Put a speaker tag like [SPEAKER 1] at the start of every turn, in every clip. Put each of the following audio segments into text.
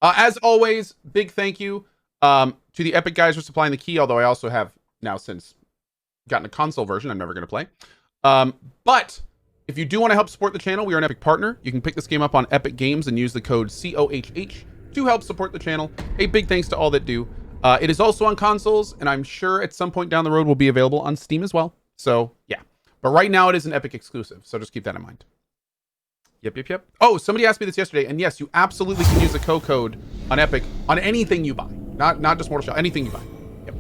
[SPEAKER 1] As always, big thank you to the Epic guys for supplying the key, although I also have now since gotten a console version I'm never going to play. But if you do want to help support the channel, we are an Epic partner. You can pick this game up on Epic Games and use the code COHH to help support the channel. A big thanks to all that do. It is also on consoles, and I'm sure at some point down the road will be available on Steam as well. So, yeah. But right now it is an Epic exclusive, so just keep that in mind. Yep. Oh, somebody asked me this yesterday, and yes, you absolutely can use the Cohh code on Epic on anything you buy. Not just Mortal Shell, anything you buy. Yep.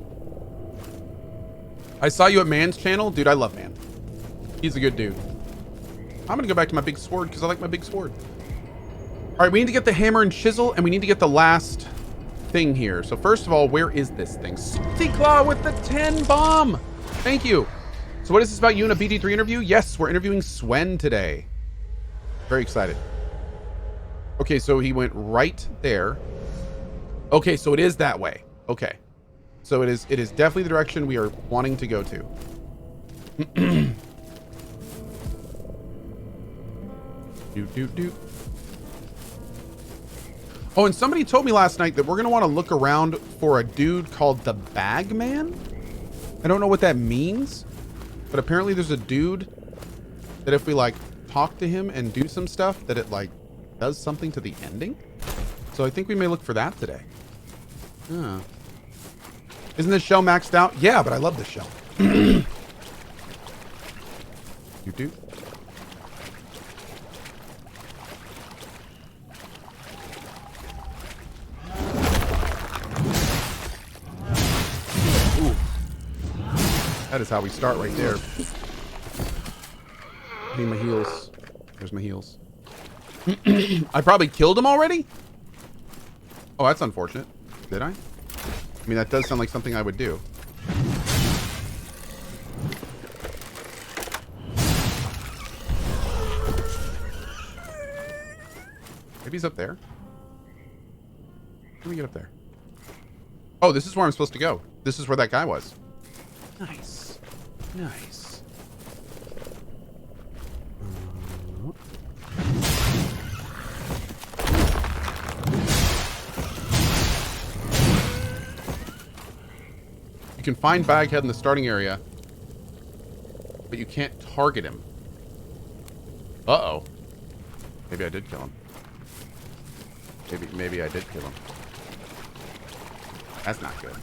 [SPEAKER 1] I saw you at Man's channel. Dude, I love Man. He's a good dude. I'm gonna go back to my big sword because I like my big sword. All right, we need to get the hammer and chisel, and we need to get the last thing here. So first of all, where is this thing? Salty Claw with the 10 bomb. Thank you. So what is this about you in a BD3 interview? Yes, we're interviewing Swen today. Very excited. Okay, so he went right there. Okay, so it is that way. Okay. So it is definitely the direction we are wanting to go to. Do. Oh, and somebody told me last night that we're going to want to look around for a dude called the Bagman. I don't know what that means, but apparently there's a dude that if we like talk to him and do some stuff that it like does something to the ending. So I think we may look for that today. Isn't this shell maxed out? Yeah, but I love this shell. You do. Ooh. That is how we start right there. I need my heals. There's my heals. I probably killed him already? Oh, that's unfortunate. Did I? I mean, that does sound like something I would do. Maybe he's up there. Let me get up there. Oh, this is where I'm supposed to go. This is where that guy was. Nice. Nice. You can find Baghead in the starting area, but you can't target him. Uh-oh. Maybe I did kill him. Maybe I did kill him. That's not good.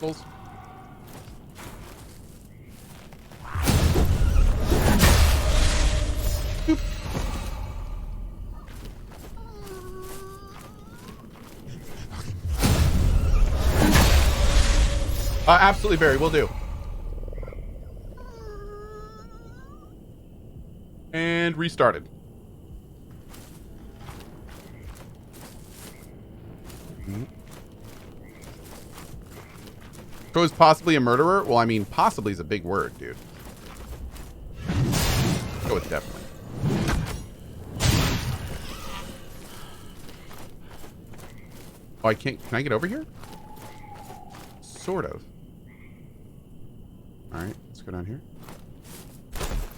[SPEAKER 1] Bulls. Absolutely, Barry. Will do. And restarted. Cohh's possibly a murderer? Well, I mean, possibly is a big word, dude. Go with definitely. Oh, I can't. Can I get over here? Sort of. All right, let's go down here.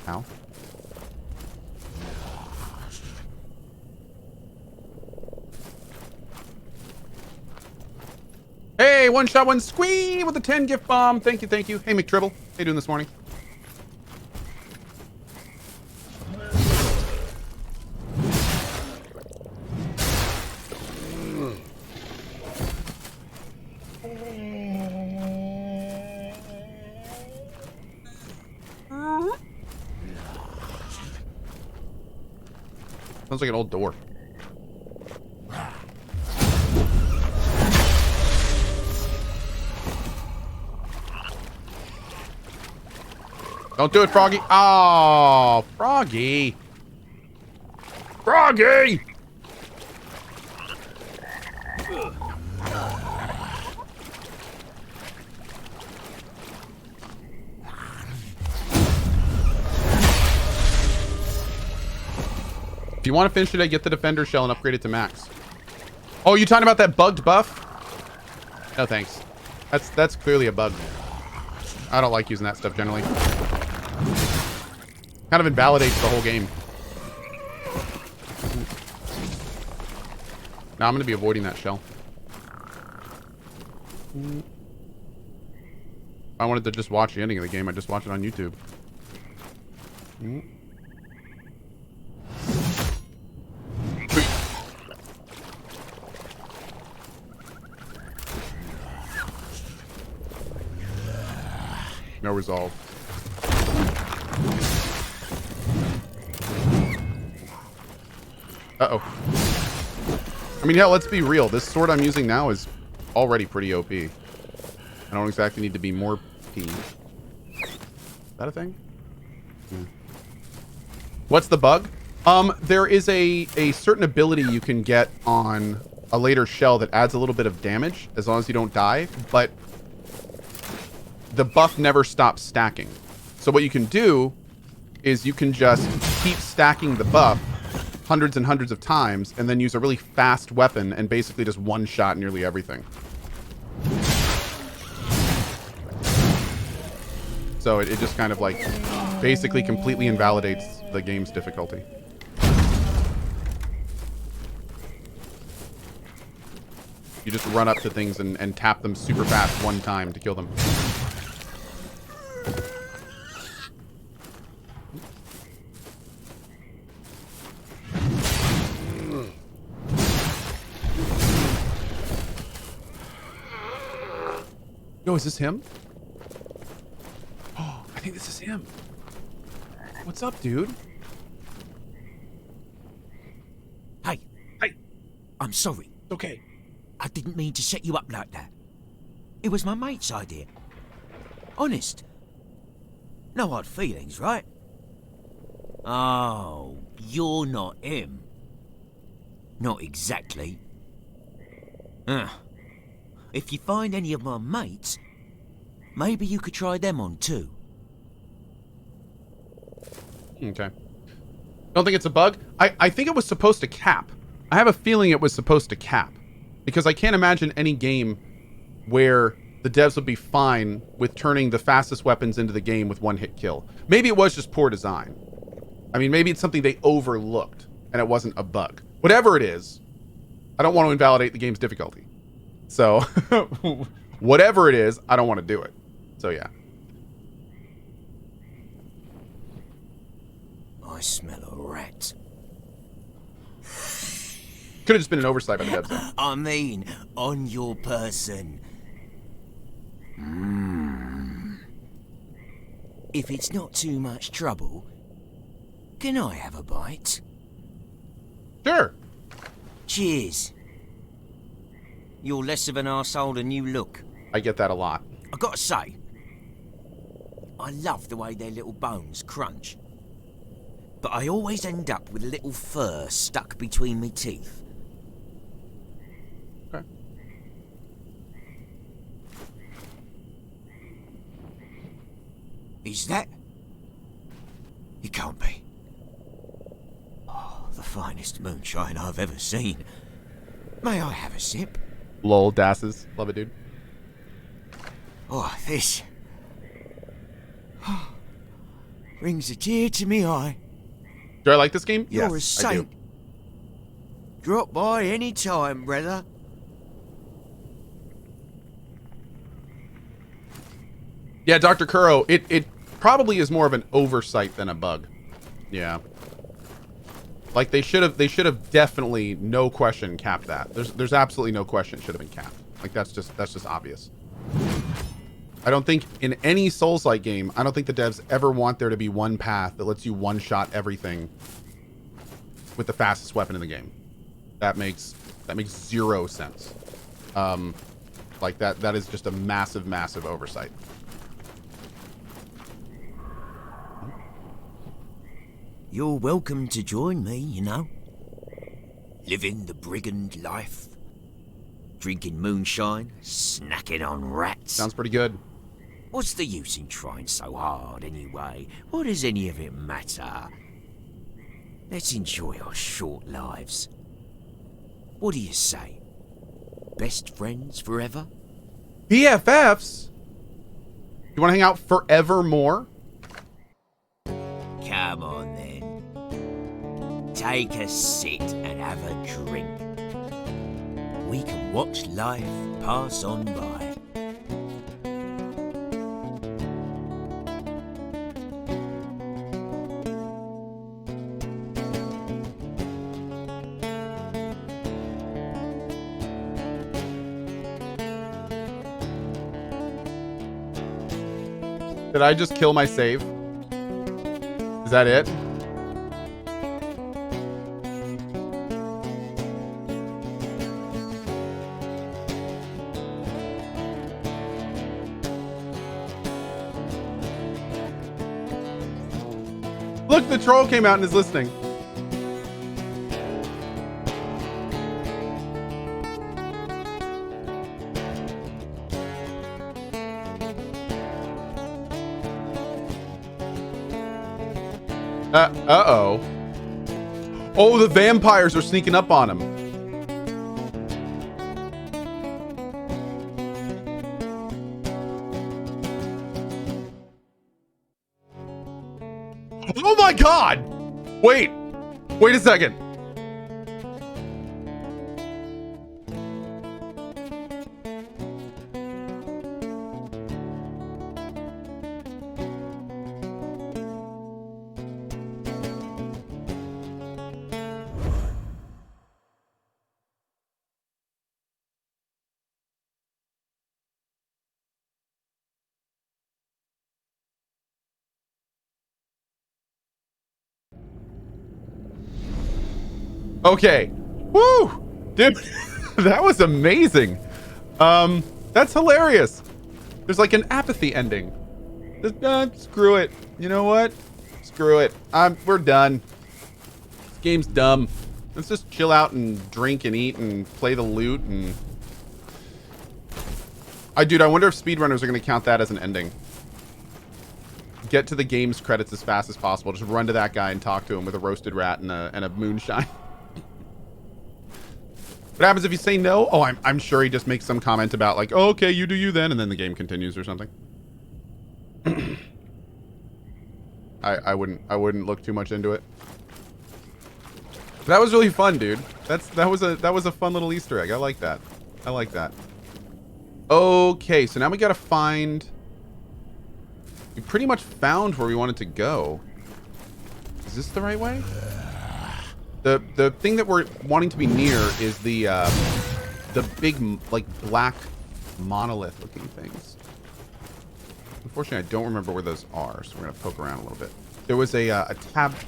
[SPEAKER 1] Ow. Hey, one shot, one squee with a 10 gift bomb. Thank you. Hey, McTribble. How you doing this morning? Sounds like an old door. Don't do it, Froggy. Oh, Froggy. Froggy! If you want to finish it, I get the defender shell and upgrade it to max. Oh, you talking about that bugged buff? No, thanks. That's clearly a bug. I don't like using that stuff generally. Kind of invalidates the whole game. Now I'm going to be avoiding that shell. I wanted to just watch the ending of the game. I just watched it on YouTube. No resolve. Uh-oh. I mean, hell, let's be real. This sword I'm using now is already pretty OP. I don't exactly need to be more P. Is that a thing? Yeah. What's the bug? There is a certain ability you can get on a later shell that adds a little bit of damage as long as you don't die, but the buff never stops stacking. So what you can do is you can just keep stacking the buff hundreds and hundreds of times and then use a really fast weapon and basically just one-shot nearly everything. So it just kind of like basically completely invalidates the game's difficulty. You just run up to things and tap them super fast one time to kill them. Yo, is this him? Oh, I think this is him. What's up, dude?
[SPEAKER 2] Hey.
[SPEAKER 1] Hey.
[SPEAKER 2] I'm sorry.
[SPEAKER 1] Okay.
[SPEAKER 2] I didn't mean to set you up like that. It was my mate's idea. Honest. No hard feelings, right? Oh, you're not him. Not exactly. If you find any of my mates, maybe you could try them on too.
[SPEAKER 1] Okay. Don't think it's a bug. I think it was supposed to cap. I have a feeling it was supposed to cap. Because I can't imagine any game where the devs would be fine with turning the fastest weapons into the game with one-hit kill. Maybe it was just poor design. I mean, maybe it's something they overlooked and it wasn't a bug. Whatever it is, I don't want to invalidate the game's difficulty. So, whatever it is, I don't want to do it. So, yeah.
[SPEAKER 2] I smell a rat.
[SPEAKER 1] Could have just been an oversight by the devs, though.
[SPEAKER 2] I mean, on your person. If it's not too much trouble, can I have a bite?
[SPEAKER 1] Sure.
[SPEAKER 2] Cheers. You're less of an arsehole than you look.
[SPEAKER 1] I get that a lot.
[SPEAKER 2] I gotta say, I love the way their little bones crunch. But I always end up with a little fur stuck between me teeth.
[SPEAKER 1] Okay.
[SPEAKER 2] Is that? It can't be. Oh, the finest moonshine I've ever seen. May I have a sip?
[SPEAKER 1] Lol, dasses. Love it, dude.
[SPEAKER 2] Oh, this brings a tear to me eye.
[SPEAKER 1] Do I like this game?
[SPEAKER 2] You're a
[SPEAKER 1] Yes,
[SPEAKER 2] saint.
[SPEAKER 1] I do.
[SPEAKER 2] Drop by any time, brother.
[SPEAKER 1] Yeah, Dr. Cohh, it probably is more of an oversight than a bug. Yeah. Like they should have definitely, no question, capped that. There's absolutely no question it should have been capped. Like that's just obvious. I don't think in any Souls-like game, I don't think the devs ever want there to be one path that lets you one-shot everything with the fastest weapon in the game. That makes zero sense. Like that is just a massive, massive oversight.
[SPEAKER 2] You're welcome to join me, you know. Living the brigand life. Drinking moonshine, snacking on rats.
[SPEAKER 1] Sounds pretty good.
[SPEAKER 2] What's the use in trying so hard anyway? What does any of it matter? Let's enjoy our short lives. What do you say? best friends forever?
[SPEAKER 1] BFFs? You want to hang out forevermore?
[SPEAKER 2] Come on then. Take a sit and have a drink. We can watch life pass on by.
[SPEAKER 1] Did I just kill my save? Is that it? Look, the troll came out and is listening. Uh-oh. Oh, the vampires are sneaking up on him. Oh my God! Wait a second. Okay. Woo! Dude, that was amazing. That's hilarious. There's like an apathy ending. Screw it. You know what? Screw it. We're done. This game's dumb. Let's just chill out and drink and eat and play the loot and... Dude, I wonder if speedrunners are going to count that as an ending. Get to the game's credits as fast as possible. Just run to that guy and talk to him with a roasted rat and a moonshine. What happens if you say no? Oh, I'm sure he just makes some comment about like, oh, okay, you do you then, and then the game continues or something. I wouldn't look too much into it. But that was really fun, dude. That was a fun little Easter egg. I like that. I like that. Okay, so now we gotta find. We pretty much found where we wanted to go. Is this the right way? The thing that we're wanting to be near is the big like black monolith looking things. Unfortunately, I don't remember where those are, so we're gonna poke around a little bit. There was a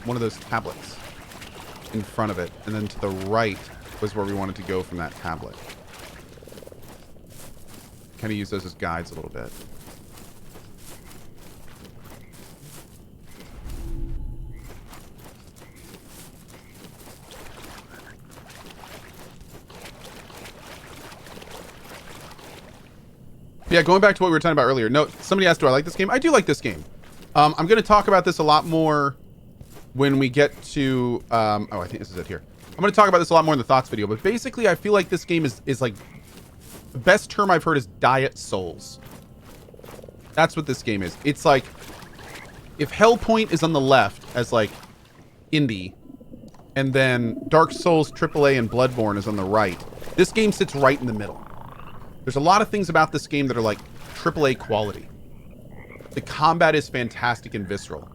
[SPEAKER 1] one of those tablets in front of it, and then to the right was where we wanted to go from that tablet. Kind of use those as guides a little bit. Yeah, going back to what we were talking about earlier. No, somebody asked, do I like this game? I do like this game. I'm going to talk about this a lot more when we get to... oh, I think this is it here. I'm going to talk about this a lot more in the thoughts video, but basically I feel like this game is like... The best term I've heard is Diet Souls. That's what this game is. It's like... If Hellpoint is on the left as like indie, and then Dark Souls, AAA, and Bloodborne is on the right, this game sits right in the middle. There's a lot of things about this game that are like AAA quality. The combat is fantastic and visceral.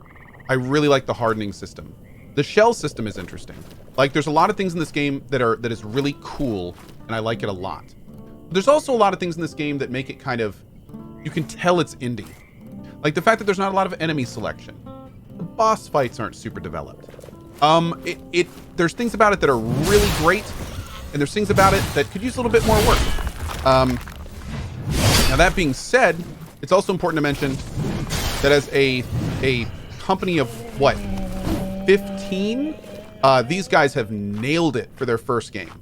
[SPEAKER 1] I really like the hardening system. The shell system is interesting. Like there's a lot of things in this game that is really cool, and I like it a lot. But there's also a lot of things in this game that make it kind of, you can tell it's indie. Like the fact that there's not a lot of enemy selection. The boss fights aren't super developed. There's things about it that are really great, and there's things about it that could use a little bit more work. Now that being said, it's also important to mention that as a company of what, 15, these guys have nailed it for their first game.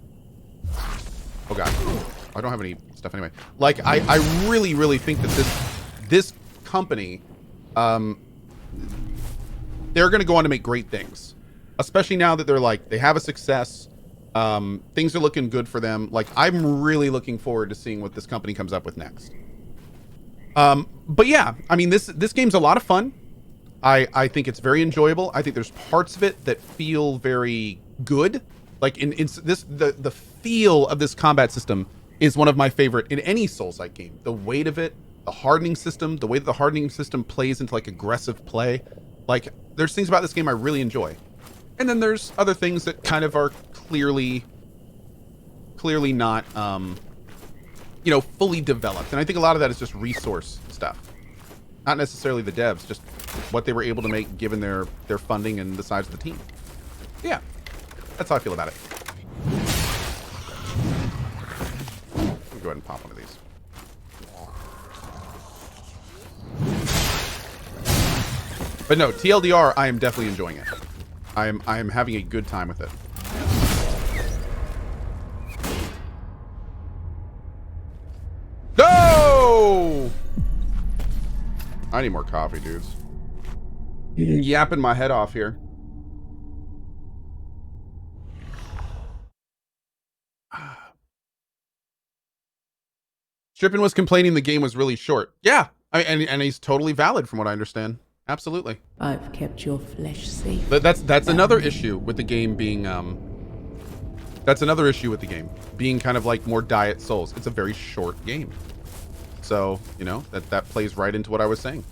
[SPEAKER 1] Oh god, I don't have any stuff anyway. Like I really think that this company, they're going to go on to make great things, especially now that they're like, they have a success. Things are looking good for them. Like, I'm really looking forward to seeing what this company comes up with next. But yeah, I mean, this game's a lot of fun. I think it's very enjoyable. I think there's parts of it that feel very good. Like in this, the feel of this combat system is one of my favorite in any Souls-like game. The weight of it, the hardening system, the way that the hardening system plays into like aggressive play. Like, there's things about this game I really enjoy. And then there's other things that kind of are clearly not, you know, fully developed. And I think a lot of that is just resource stuff. Not necessarily the devs, just what they were able to make given their funding and the size of the team. Yeah, that's how I feel about it. Let me go ahead and pop one of these. But no, TLDR, I am definitely enjoying it. I am having a good time with it. No! I need more coffee, dudes. Yapping my head off here. Strippin was complaining the game was really short. Yeah, and he's totally valid from what I understand. Absolutely.
[SPEAKER 3] I've kept your flesh safe.
[SPEAKER 1] But that's another issue with the game being that's another issue with the game being kind of like more diet Souls. It's a very short game. So, you know, that plays right into what I was saying.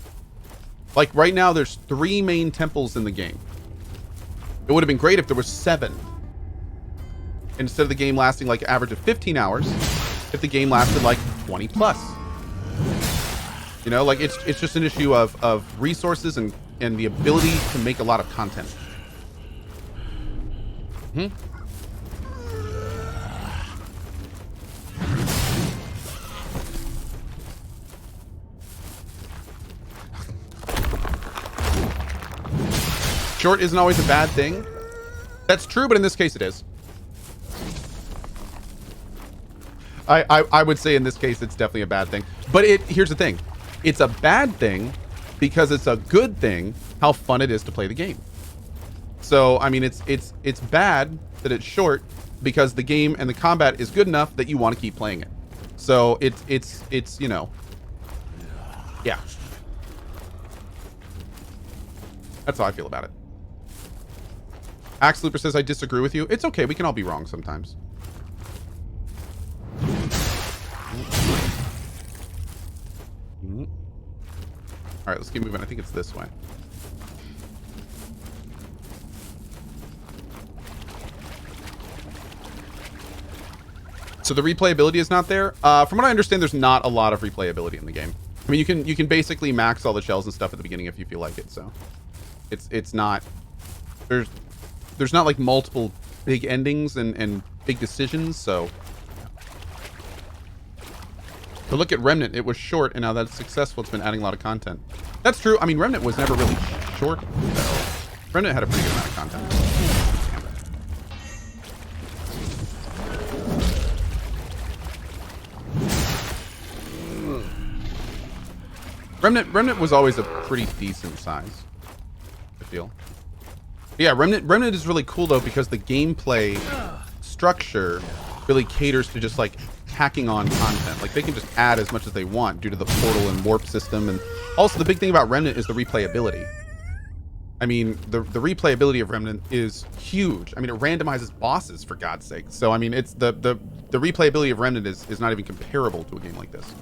[SPEAKER 1] Like right now there's 3 main temples in the game. It would have been great if there was 7. Instead of the game lasting like an average of 15 hours, if the game lasted like 20 plus. You know, like it's just an issue of resources and the ability to make a lot of content. Short isn't always a bad thing. That's true, but in this case it is. I would say in this case it's definitely a bad thing. But here's the thing. It's a bad thing because it's a good thing how fun it is to play the game. So, I mean, it's bad that it's short because the game and the combat is good enough that you want to keep playing it. So, it's you know, yeah. That's how I feel about it. Axe Looper says, I disagree with you. It's okay. We can all be wrong sometimes. All right, let's keep moving. I think it's this way. So the replayability is not there. From what I understand, there's not a lot of replayability in the game. I mean, you can basically max all the shells and stuff at the beginning if you feel like it. So it's not there's not like multiple big endings and big decisions. So. But look at Remnant. It was short, and now that it's successful, it's been adding a lot of content. That's true. I mean, Remnant was never really short, though. Remnant had a pretty good amount of content. Remnant was always a pretty decent size, I feel. But yeah, Remnant is really cool, though, because the gameplay structure really caters to just, like, hacking on content. Like, they can just add as much as they want due to the portal and warp system. And also the big thing about Remnant is the replayability. I mean, the replayability of Remnant is huge. I mean, it randomizes bosses, for God's sake. So I mean, it's the replayability of Remnant is not even comparable to a game like this.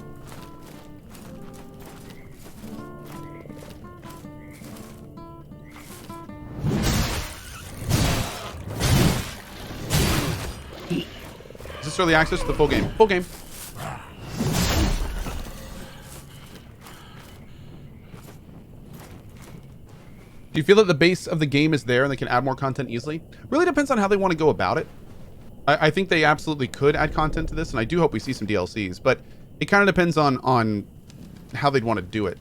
[SPEAKER 1] Is this early access to the full game? Full game. Do you feel that the base of the game is there and they can add more content easily? Really depends on how they want to go about it. I think they absolutely could add content to this, and I do hope we see some DLCs, but it kind of depends on how they'd want to do it.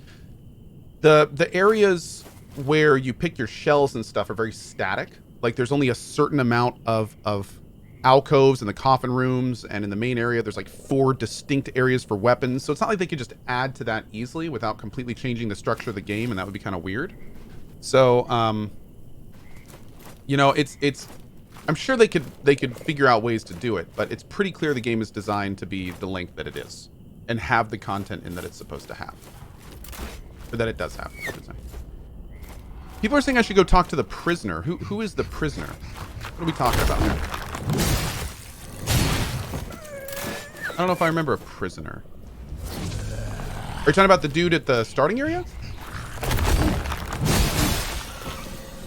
[SPEAKER 1] The areas where you pick your shells and stuff are very static. Like, there's only a certain amount of alcoves in the coffin rooms, and in the main area there's like 4 distinct areas for weapons, so it's not like they could just add to that easily without completely changing the structure of the game, and that would be kind of weird. So you know, it's I'm sure they could figure out ways to do it, but it's pretty clear the game is designed to be the length that it is and have the content in that it's supposed to have. Or that it does have, I should say. People are saying I should go talk to the prisoner. Who is the prisoner? What are we talking about here? I don't know if I remember a prisoner. Are you talking about the dude at the starting area?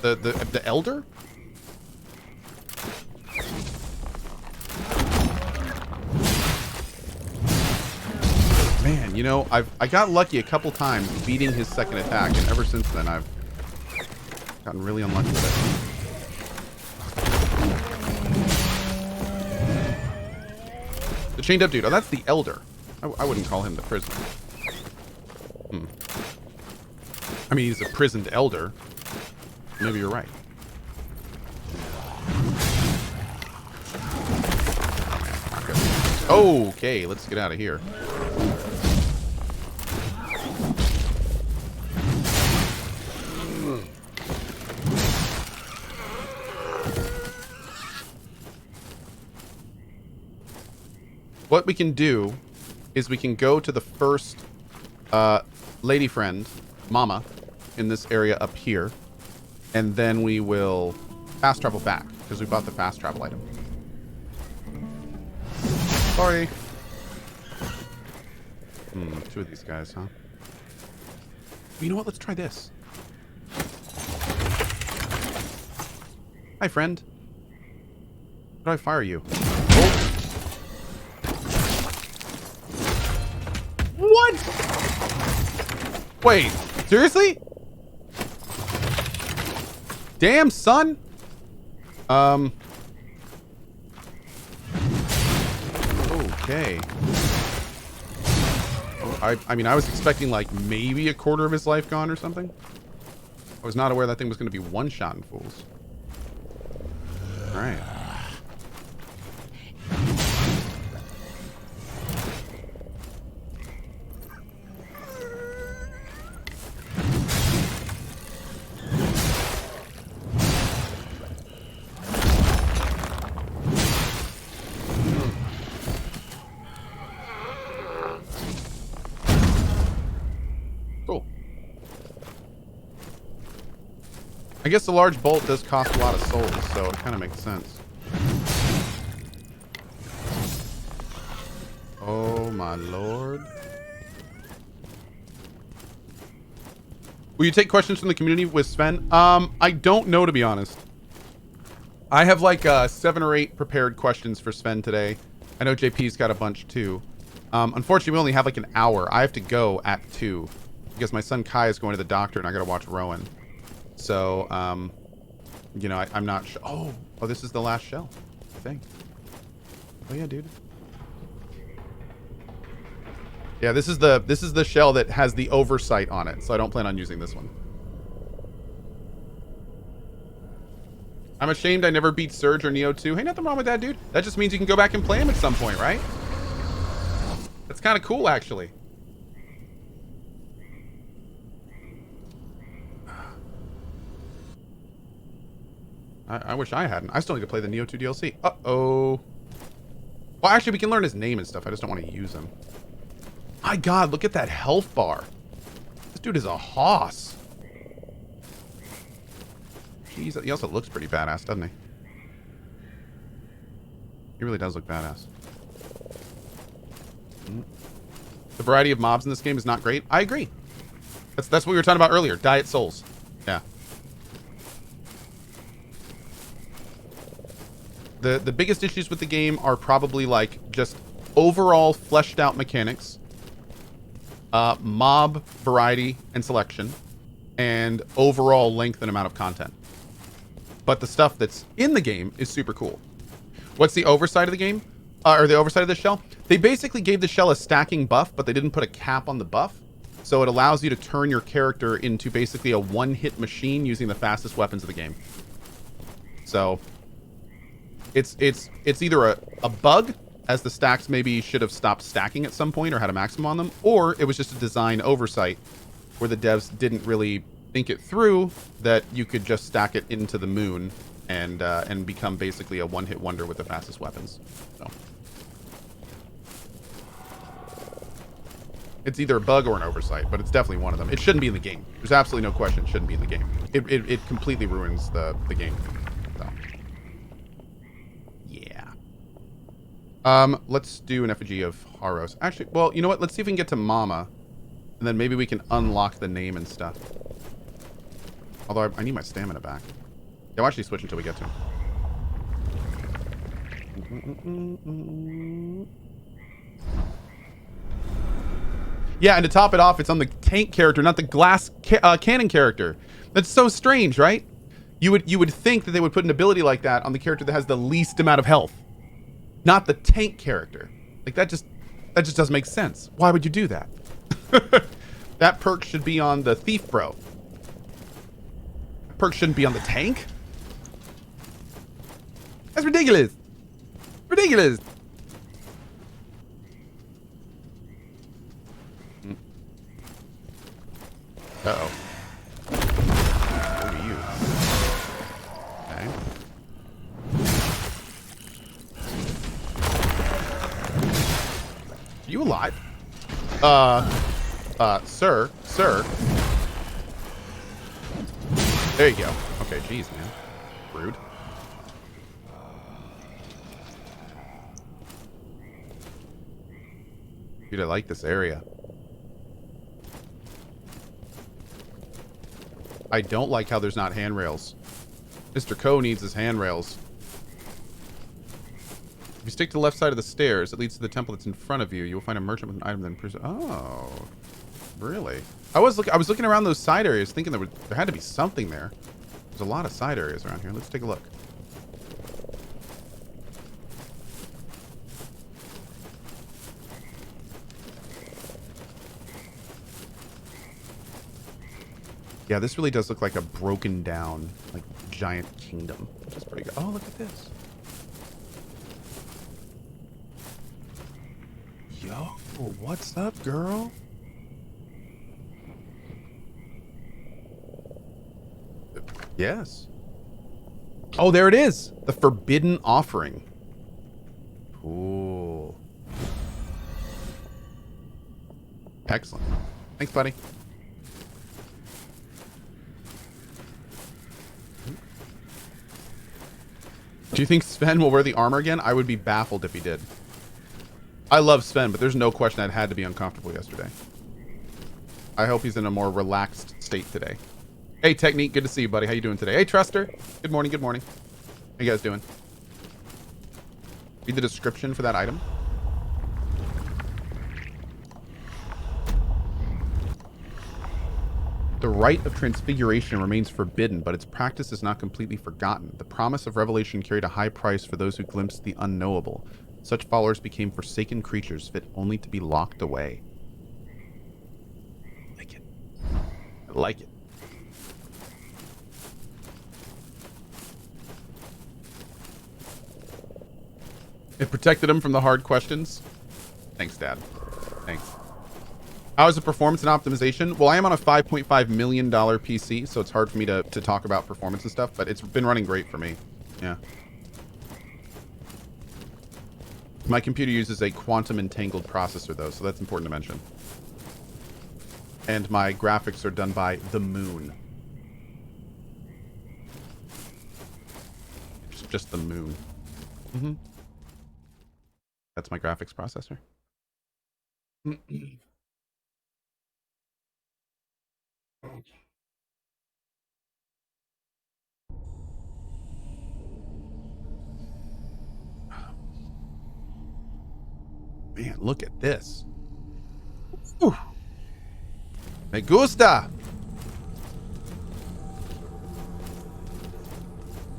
[SPEAKER 1] The elder? Man, you know, I got lucky a couple times beating his second attack, and ever since then I've gotten really unlucky with it. The chained up dude. Oh, that's the elder. I wouldn't call him the prisoner. I mean, he's a prisoned elder. Maybe you're right. Okay, let's get out of here. What we can do is we can go to the first lady friend, Mama, in this area up here. And then we will fast travel back, because we bought the fast travel item. Sorry. Two of these guys, huh? You know what? Let's try this. Hi, friend. How do I fire you? Oh. What? Wait, seriously? Damn, son. Okay. Oh, I mean, I was expecting like maybe a quarter of his life gone or something. I was not aware that thing was going to be one-shotting fools. All right. I guess the large bolt does cost a lot of souls, so it kind of makes sense. Oh my lord. Will you take questions from the community with Sven? I don't know, to be honest. I have like 7 or 8 prepared questions for Sven today. I know JP's got a bunch too. Unfortunately, we only have like an hour. I have to go at 2 because my son Kai is going to the doctor and I gotta watch Rowan. So, you know, I'm not sure. Oh, this is the last shell, I think. Oh yeah, dude. Yeah, this is the shell that has the oversight on it, so I don't plan on using this one. I'm ashamed I never beat Surge or Neo 2. Hey, nothing wrong with that, dude. That just means you can go back and play them at some point, right? That's kind of cool, actually. I wish I hadn't. I still need to play the Neo 2 DLC. Uh-oh. Well, actually, we can learn his name and stuff. I just don't want to use him. My god, look at that health bar. This dude is a hoss. Jeez, he also looks pretty badass, doesn't he? He really does look badass. The variety of mobs in this game is not great. I agree. That's what we were talking about earlier. Diet souls. Yeah. The biggest issues with the game are probably like just overall fleshed out mechanics, mob variety and selection, and overall length and amount of content. But the stuff that's in the game is super cool. What's the oversight of the game? Or the oversight of the shell? They basically gave the shell a stacking buff, but they didn't put a cap on the buff. So it allows you to turn your character into basically a one-hit machine using the fastest weapons of the game. So it's either a bug, as the stacks maybe should have stopped stacking at some point or had a maximum on them, or it was just a design oversight where the devs didn't really think it through that you could just stack it into the moon and become basically a one-hit wonder with the fastest weapons. So it's either a bug or an oversight, but it's definitely one of them. It shouldn't be in the game. There's absolutely no question it shouldn't be in the game. It completely ruins the game. So yeah. Let's do an effigy of Haros. Actually, well, you know what? Let's see if we can get to Mama, and then maybe we can unlock the name and stuff. Although I need my stamina back. Yeah, we'll actually switch until we get to him. Yeah, and to top it off, it's on the tank character, not the glass cannon character. That's so strange, right? You would think that they would put an ability like that on the character that has the least amount of health, not the tank character. Like that just doesn't make sense. Why would you do that? That perk should be on the thief bro. That perk shouldn't be on the tank. That's ridiculous. Ridiculous. Uh-oh. What are you? Okay. Are you alive? Sir. There you go. Okay, jeez, man. Rude. Dude, I like this area. I don't like how there's not handrails. Mr. Cohh needs his handrails. If you stick to the left side of the stairs, it leads to the temple that's in front of you. You will find a merchant with an item then. Oh, really? I was looking around those side areas, thinking there had to be something there. There's a lot of side areas around here. Let's take a look. Yeah, this really does look like a broken down, like, giant kingdom, which is pretty good. Oh, look at this. Yo, what's up, girl? Yes. Oh, there it is. The Forbidden Offering. Cool. Excellent. Thanks, buddy. Do you think Sven will wear the armor again? I would be baffled if he did. I love Sven, but there's no question I'd had to be uncomfortable yesterday. I hope he's in a more relaxed state today. Hey, Technique, good to see you, buddy. How you doing today? Hey, Truster. Good morning, good morning. How you guys doing? Read the description for that item. The rite of transfiguration remains forbidden, but its practice is not completely forgotten. The promise of revelation carried a high price for those who glimpsed the unknowable. Such followers became forsaken creatures fit only to be locked away. I like it. I like it. It protected him from the hard questions. Thanks, Dad. Thanks. How is the performance and optimization? Well, I am on a $5.5 million PC, so it's hard for me to talk about performance and stuff, but it's been running great for me. Yeah. My computer uses a quantum entangled processor, though, so that's important to mention. And my graphics are done by the moon. Just the moon. Mm-hmm. That's my graphics processor. Man, look at this. Ooh. Me gusta.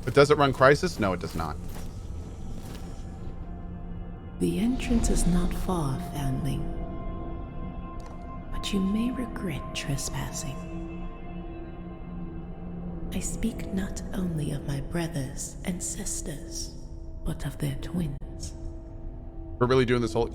[SPEAKER 1] But does it run Crisis? No, it does not.
[SPEAKER 3] The entrance is not far, foundling. But you may regret trespassing. I speak not only of my brothers and sisters, but of their twins.
[SPEAKER 1] We're really doing this whole...